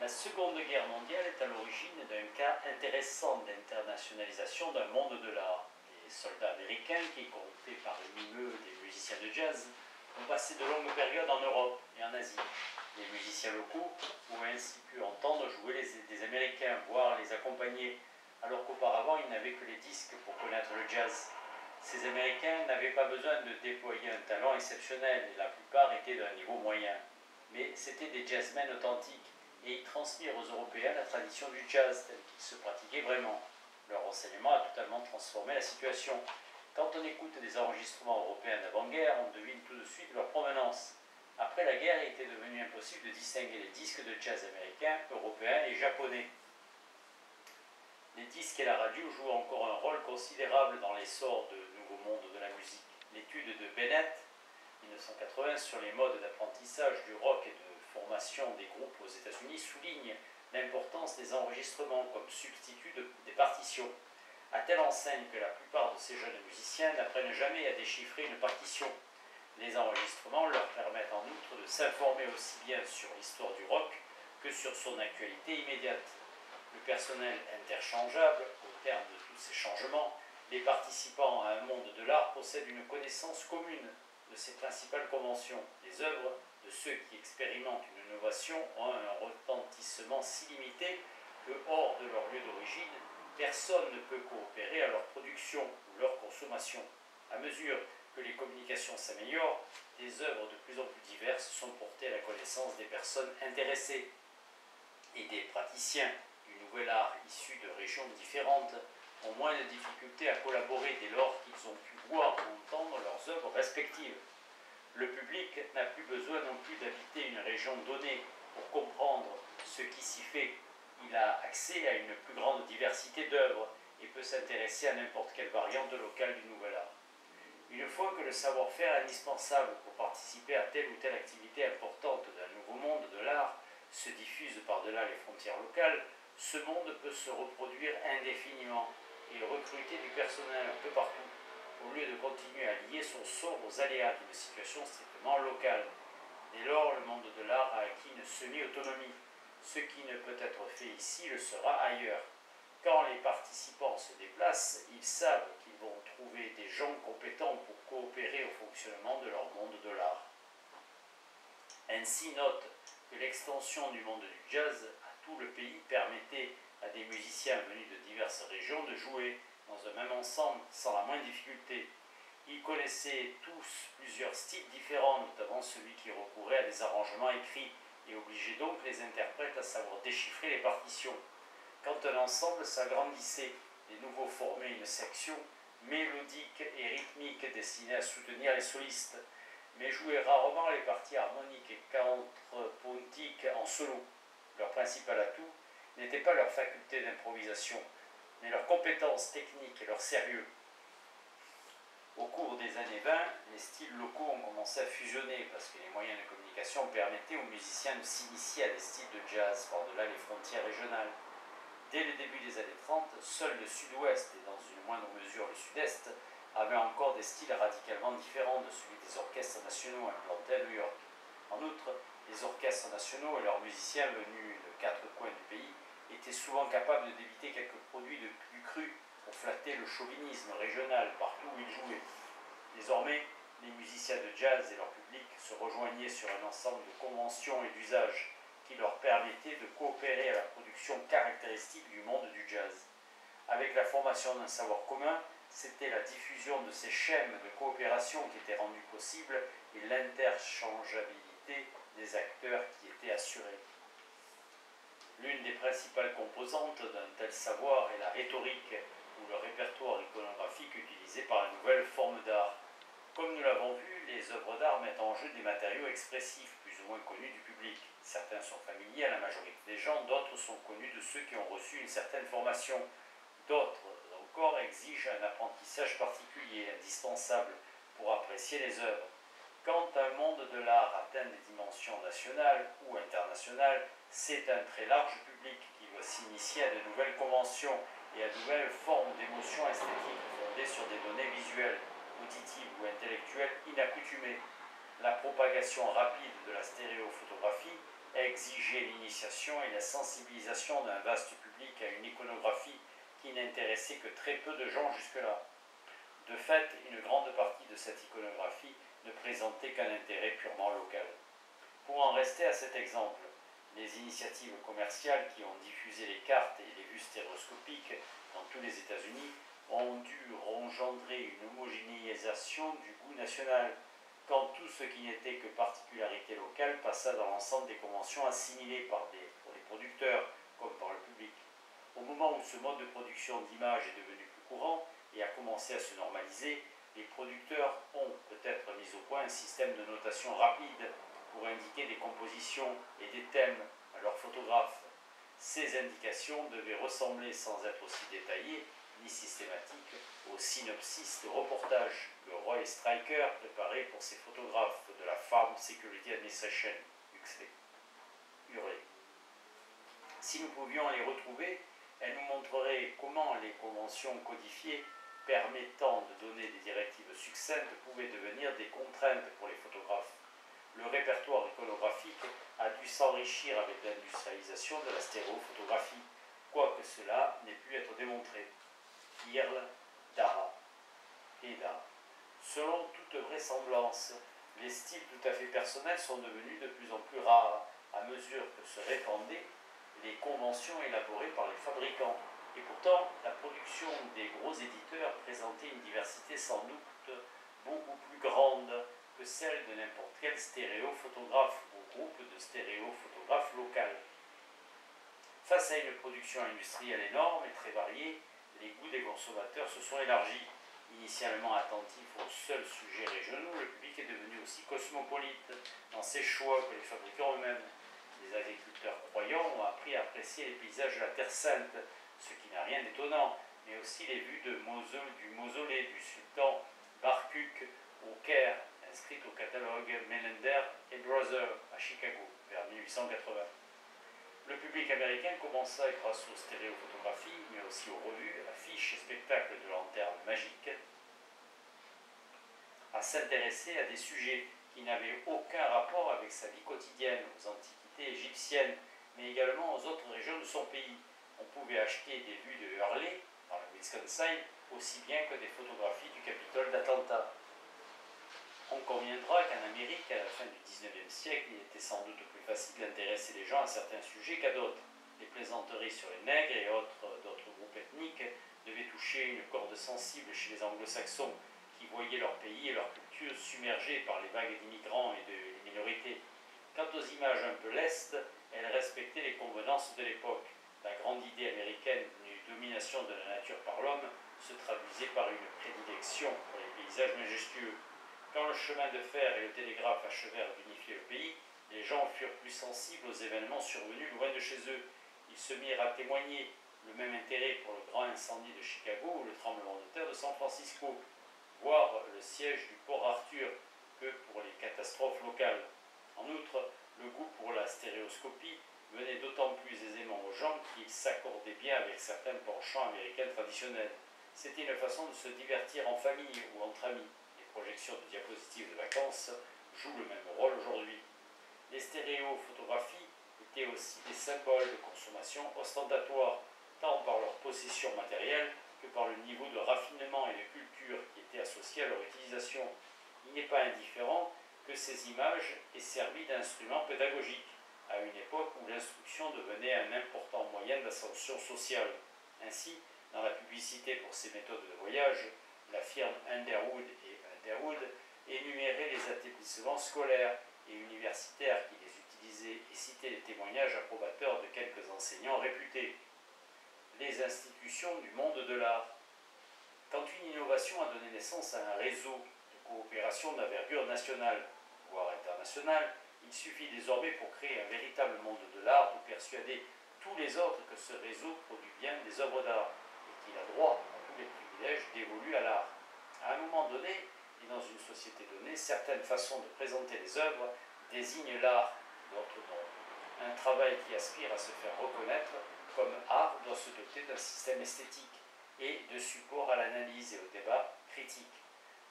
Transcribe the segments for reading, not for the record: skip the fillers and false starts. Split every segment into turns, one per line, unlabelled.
La Seconde Guerre mondiale est à l'origine d'un cas intéressant d'internationalisation d'un monde de l'art. Les soldats américains, qui comptaient parmi eux des musiciens de jazz, ont passé de longues périodes en Europe et en Asie. Les musiciens locaux ont ainsi pu entendre jouer des Américains, voire les accompagner, alors qu'auparavant ils n'avaient que les disques pour connaître le jazz. Ces Américains n'avaient pas besoin de déployer un talent exceptionnel, et la plupart étaient d'un niveau moyen. Mais c'étaient des jazzmen authentiques, et ils transmirent aux Européens la tradition du jazz tel qu'il se pratiquait vraiment. Leur enseignement a totalement transformé la situation. Quand on écoute des enregistrements européens d'avant-guerre, on devine tout de suite leur provenance. Après la guerre, il était devenu impossible de distinguer les disques de jazz américains, européens et japonais. Les disques et la radio jouent encore un rôle considérable dans l'essor de nouveaux mondes de la musique. L'étude de Bennett, 1980, sur les modes d'apprentissage du rock et de formation des groupes aux États-Unis souligne l'importance des enregistrements comme substitut des partitions, à telle enseigne que la plupart de ces jeunes musiciens n'apprennent jamais à déchiffrer une partition. Les enregistrements leur permettent en outre de s'informer aussi bien sur l'histoire du rock que sur son actualité immédiate. Le personnel interchangeable, au terme de tous ces changements, les participants à un monde de l'art possèdent une connaissance commune de ses principales conventions. Les œuvres de ceux qui expérimentent une innovation ont un retentissement si limité que, hors de leur lieu d'origine, personne ne peut coopérer à leur production ou leur consommation. À mesure que les communications s'améliorent, des œuvres de plus en plus diverses sont portées à la connaissance des personnes intéressées, et des praticiens du nouvel art issus de régions différentes ont moins de difficultés à collaborer dès lors qu'ils ont pu voir ou entendre leurs œuvres respectives. Le public n'a plus besoin non plus d'habiter une région donnée pour comprendre ce qui s'y fait. Il a accès à une plus grande diversité d'œuvres et peut s'intéresser à n'importe quelle variante locale du nouvel art. Une fois que le savoir-faire indispensable pour participer à telle ou telle activité importante d'un nouveau monde de l'art se diffuse par-delà les frontières locales, ce monde peut se reproduire indéfiniment et recruter du personnel un peu partout, au lieu de continuer à lier son sort aux aléas d'une situation strictement locale. Dès lors, le monde de l'art a acquis une semi-autonomie. Ce qui ne peut être fait ici le sera ailleurs. Quand les participants se déplacent, ils savent qu'ils vont trouver des gens compétents pour coopérer au fonctionnement de leur monde de l'art. Ainsi, note que l'extension du monde du jazz à tout le pays permettait à des musiciens venus de diverses régions de jouer dans un même ensemble sans la moindre difficulté. Ils connaissaient tous plusieurs styles différents, notamment celui qui recourait à des arrangements écrits et obligeait donc les interprètes à savoir déchiffrer les partitions. Quand un ensemble s'agrandissait, les nouveaux formaient une section mélodique et rythmique destinée à soutenir les solistes, mais jouaient rarement les parties harmoniques et contrepointiques en solo. Leur principal atout n'était pas leur faculté d'improvisation, mais leurs compétences techniques et leur sérieux. Au cours des années 20, les styles locaux ont commencé à fusionner parce que les moyens de communication permettaient aux musiciens de s'initier à des styles de jazz par-delà les frontières régionales. Dès le début des années 30, seul le sud-ouest et dans une moindre mesure le sud-est avaient encore des styles radicalement différents de celui des orchestres nationaux implantés à New York. En outre, les orchestres nationaux et leurs musiciens venus de quatre coins du pays étaient souvent capables de débiter quelques produits de plus crus pour flatter le chauvinisme régional partout où ils jouaient. Désormais, les musiciens de jazz et leur public se rejoignaient sur un ensemble de conventions et d'usages qui leur permettaient de coopérer à la production caractéristique du monde du jazz. Avec la formation d'un savoir commun, c'était la diffusion de ces schèmes de coopération qui était rendue possible et l'interchangeabilité des acteurs qui était assurée. L'une des principales composantes d'un tel savoir est la rhétorique, ou le répertoire iconographique utilisé par la nouvelle forme d'art. Comme nous l'avons vu, les œuvres d'art mettent en jeu des matériaux expressifs, plus ou moins connus du public. Certains sont familiers à la majorité des gens, d'autres sont connus de ceux qui ont reçu une certaine formation. D'autres encore exigent un apprentissage particulier, indispensable, pour apprécier les œuvres. Quand un monde de l'art atteint des dimensions nationales ou internationales, c'est un très large public qui doit s'initier à de nouvelles conventions et à de nouvelles formes d'émotions esthétiques fondées sur des données visuelles, auditives ou intellectuelles inaccoutumées. La propagation rapide de la stéréophotographie exigeait l'initiation et la sensibilisation d'un vaste public à une iconographie qui n'intéressait que très peu de gens jusque-là. De fait, une grande partie de cette iconographie ne présentait qu'un intérêt purement local. Pour en rester à cet exemple, les initiatives commerciales qui ont diffusé les cartes et les vues stéréoscopiques dans tous les États-Unis ont dû engendrer une homogénéisation du goût national, quand tout ce qui n'était que particularité locale passa dans l'ensemble des conventions assimilées pour les producteurs comme par le public. Au moment où ce mode de production d'images est devenu plus courant et a commencé à se normaliser, les producteurs ont peut-être mis au point un système de notation rapide pour indiquer des compositions et des thèmes à leurs photographes. Ces indications devaient ressembler, sans être aussi détaillées ni systématiques, au synopsis de reportage que Roy Stryker préparait pour ses photographes de la Farm Security Administration, Hurley. Si nous pouvions les retrouver, elles nous montreraient comment les conventions codifiées permettant de donner des directives succinctes pouvaient devenir des contraintes pour les photographes. Le répertoire iconographique a dû s'enrichir avec l'industrialisation de la stéréophotographie, quoique cela n'ait pu être démontré. Earl, Dara et Dara. Selon toute vraisemblance, les styles tout à fait personnels sont devenus de plus en plus rares à mesure que se répandaient les conventions élaborées par les fabricants. Et pourtant, la production des gros éditeurs présentait une diversité sans doute beaucoup plus grande que celle de n'importe quel stéréophotographe ou groupe de stéréophotographes local. Face à une production industrielle énorme et très variée, les goûts des consommateurs se sont élargis. Initialement attentif aux seuls sujets régionaux, le public est devenu aussi cosmopolite dans ses choix que les fabricants eux-mêmes. Les agriculteurs croyants ont appris à apprécier les paysages de la Terre Sainte, ce qui n'a rien d'étonnant, mais aussi les vues du mausolée du sultan Barkuk au Caire, inscrite au catalogue Melender et Brother à Chicago, vers 1880. Le public américain commença, grâce aux stéréophotographies, mais aussi aux revues, affiches et spectacles de lanternes magiques, à s'intéresser à des sujets qui n'avaient aucun rapport avec sa vie quotidienne, aux antiquités égyptiennes, mais également aux autres régions de son pays. On pouvait acheter des vues de Hurley, dans le Wisconsin, aussi bien que des photographies du Capitole d'Atlanta. On conviendra qu'en Amérique, à la fin du XIXe siècle, il était sans doute plus facile d'intéresser les gens à certains sujets qu'à d'autres. Les plaisanteries sur les nègres et d'autres groupes ethniques devaient toucher une corde sensible chez les anglo-saxons, qui voyaient leur pays et leur culture submergés par les vagues d'immigrants et de minorités. Quant aux images un peu lestes, elles respectaient les convenances de l'époque. La grande idée américaine d'une domination de la nature par l'homme se traduisait par une prédilection pour les paysages majestueux. Quand le chemin de fer et le télégraphe achevèrent d'unifier le pays, les gens furent plus sensibles aux événements survenus loin de chez eux. Ils se mirent à témoigner le même intérêt pour le grand incendie de Chicago ou le tremblement de terre de San Francisco, voire le siège du Port Arthur, que pour les catastrophes locales. En outre, le goût pour la stéréoscopie venait d'autant plus aisément aux gens qu'ils s'accordaient bien avec certains penchants américains traditionnels. C'était une façon de se divertir en famille ou entre amis. Les projections de diapositives de vacances jouent le même rôle aujourd'hui. Les stéréophotographies étaient aussi des symboles de consommation ostentatoires, tant par leur possession matérielle que par le niveau de raffinement et de culture qui était associé à leur utilisation. Il n'est pas indifférent que ces images aient servi d'instrument pédagogique, à une époque où l'instruction devenait un important moyen d'ascension sociale. Ainsi, dans la publicité pour ces méthodes de voyage, la firme Underwood et Underwood énumérait les établissements scolaires et universitaires qui les utilisaient et citait les témoignages approbateurs de quelques enseignants réputés. Les institutions du monde de l'art. Quand une innovation a donné naissance à un réseau de coopération d'envergure nationale, voire internationale, il suffit désormais pour créer un véritable monde de l'art de persuader tous les autres que ce réseau produit bien des œuvres d'art et qu'il a droit à tous les privilèges dévolus à l'art. À un moment donné, et dans une société donnée, certaines façons de présenter les œuvres désignent l'art, d'autres non. Un travail qui aspire à se faire reconnaître comme art doit se doter d'un système esthétique et de support à l'analyse et au débat critique.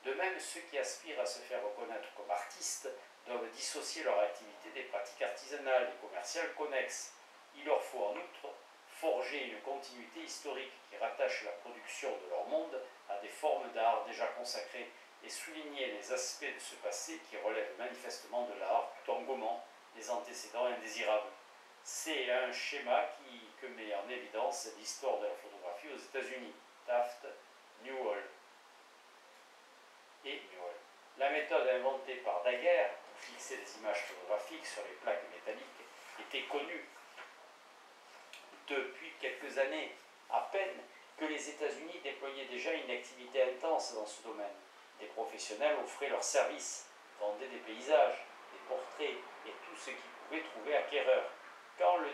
De même, ceux qui aspirent à se faire reconnaître comme artistes doivent dissocier leur activité des pratiques artisanales et commerciales connexes. Il leur faut en outre forger une continuité historique qui rattache la production de leur monde à des formes d'art déjà consacrées et souligner les aspects de ce passé qui relèvent manifestement de l'art tout en gommant les antécédents indésirables. C'est un schéma que met en évidence l'histoire de la photographie aux États-Unis, Taft, Newhall et Newhall. La méthode inventée par Daguerre pour fixer les images photographiques sur les plaques métalliques était connue depuis quelques années à peine que les États-Unis déployaient déjà une activité intense dans ce domaine. Des professionnels offraient leurs services, vendaient des paysages, des portraits et tout ce qu'ils pouvaient trouver acquéreur. Quand le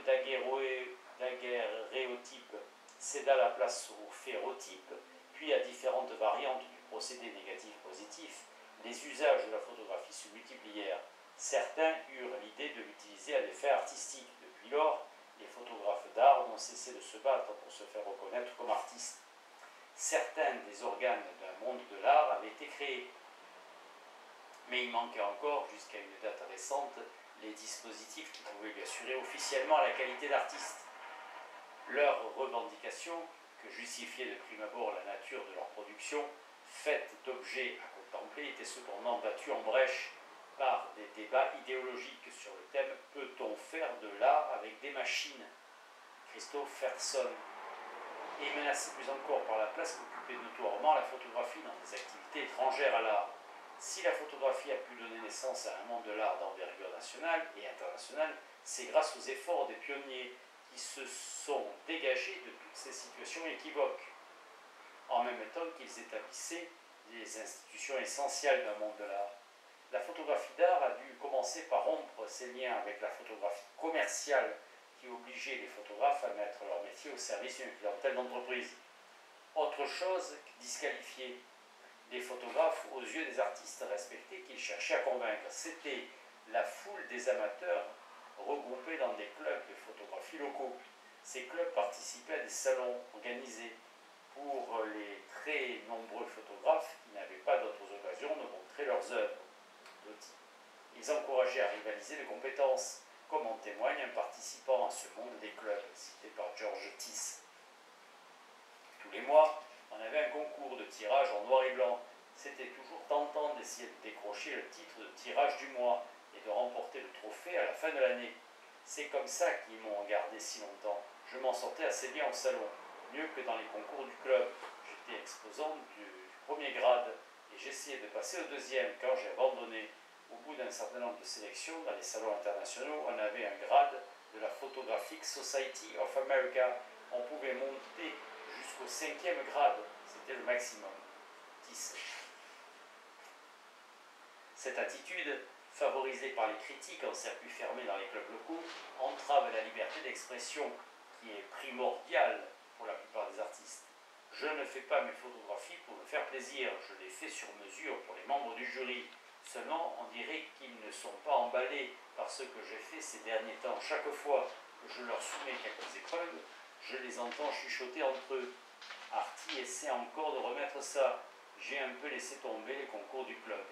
daguerréotype céda la place au ferrotype, puis à différentes variantes du procédé négatif-positif, les usages de la photographie se multiplièrent. Certains eurent l'idée de l'utiliser à des fins artistiques. Depuis lors, les photographes d'art n'ont cessé de se battre pour se faire reconnaître comme artistes. Certains des organes d'un monde de l'art avaient été créés, mais il manquait encore, jusqu'à une date récente, les dispositifs qui pouvaient lui assurer officiellement la qualité d'artiste. Leurs revendications, que justifiait de prime abord la nature de leur production, faite d'objets à contempler, étaient cependant battues en brèche par des débats idéologiques sur le thème « Peut-on faire de l'art avec des machines ?» Christopherson, et menacé plus encore par la place qu'occupait notoirement la photographie dans des activités étrangères à l'art. Si la photographie a pu donner naissance à un monde de l'art d'envergure nationale et internationale, c'est grâce aux efforts des pionniers qui se sont dégagés de toutes ces situations équivoques, en même temps qu'ils établissaient des institutions essentielles d'un monde de l'art. La photographie d'art a dû commencer par rompre ses liens avec la photographie commerciale qui obligeait les photographes à mettre leur métier au service d'une clientèle d'entreprise. Autre chose disqualifiée, les photographes aux yeux des artistes respectés qu'ils cherchaient à convaincre. C'était la foule des amateurs regroupés dans des clubs de photographie locaux. Ces clubs participaient à des salons organisés pour les très nombreux photographes qui n'avaient pas d'autres occasions de montrer leurs œuvres. Ils encourageaient à rivaliser de compétences, comme en témoigne un participant à ce monde des clubs, cité par George Tiss. Tous les mois, on avait un concours de tirage en noir et blanc. C'était toujours tentant d'essayer de décrocher le titre de tirage du mois et de remporter le trophée à la fin de l'année. C'est comme ça qu'ils m'ont gardé si longtemps. Je m'en sortais assez bien au salon, mieux que dans les concours du club. J'étais exposant du premier grade et j'essayais de passer au deuxième quand j'ai abandonné. Au bout d'un certain nombre de sélections dans les salons internationaux, on avait un grade de la Photographic Society of America. On pouvait monter jusqu'au 5e grade, c'était le maximum, 10. Cette attitude, favorisée par les critiques en circuit fermé dans les clubs locaux, entrave la liberté d'expression qui est primordiale pour la plupart des artistes. Je ne fais pas mes photographies pour me faire plaisir, je les fais sur mesure pour les membres du jury. Seulement, on dirait qu'ils ne sont pas emballés par ce que j'ai fait ces derniers temps. Chaque fois que je leur soumets quelques épreuves, je les entends chuchoter entre eux. Artie essaie encore de remettre ça. J'ai un peu laissé tomber les concours du club.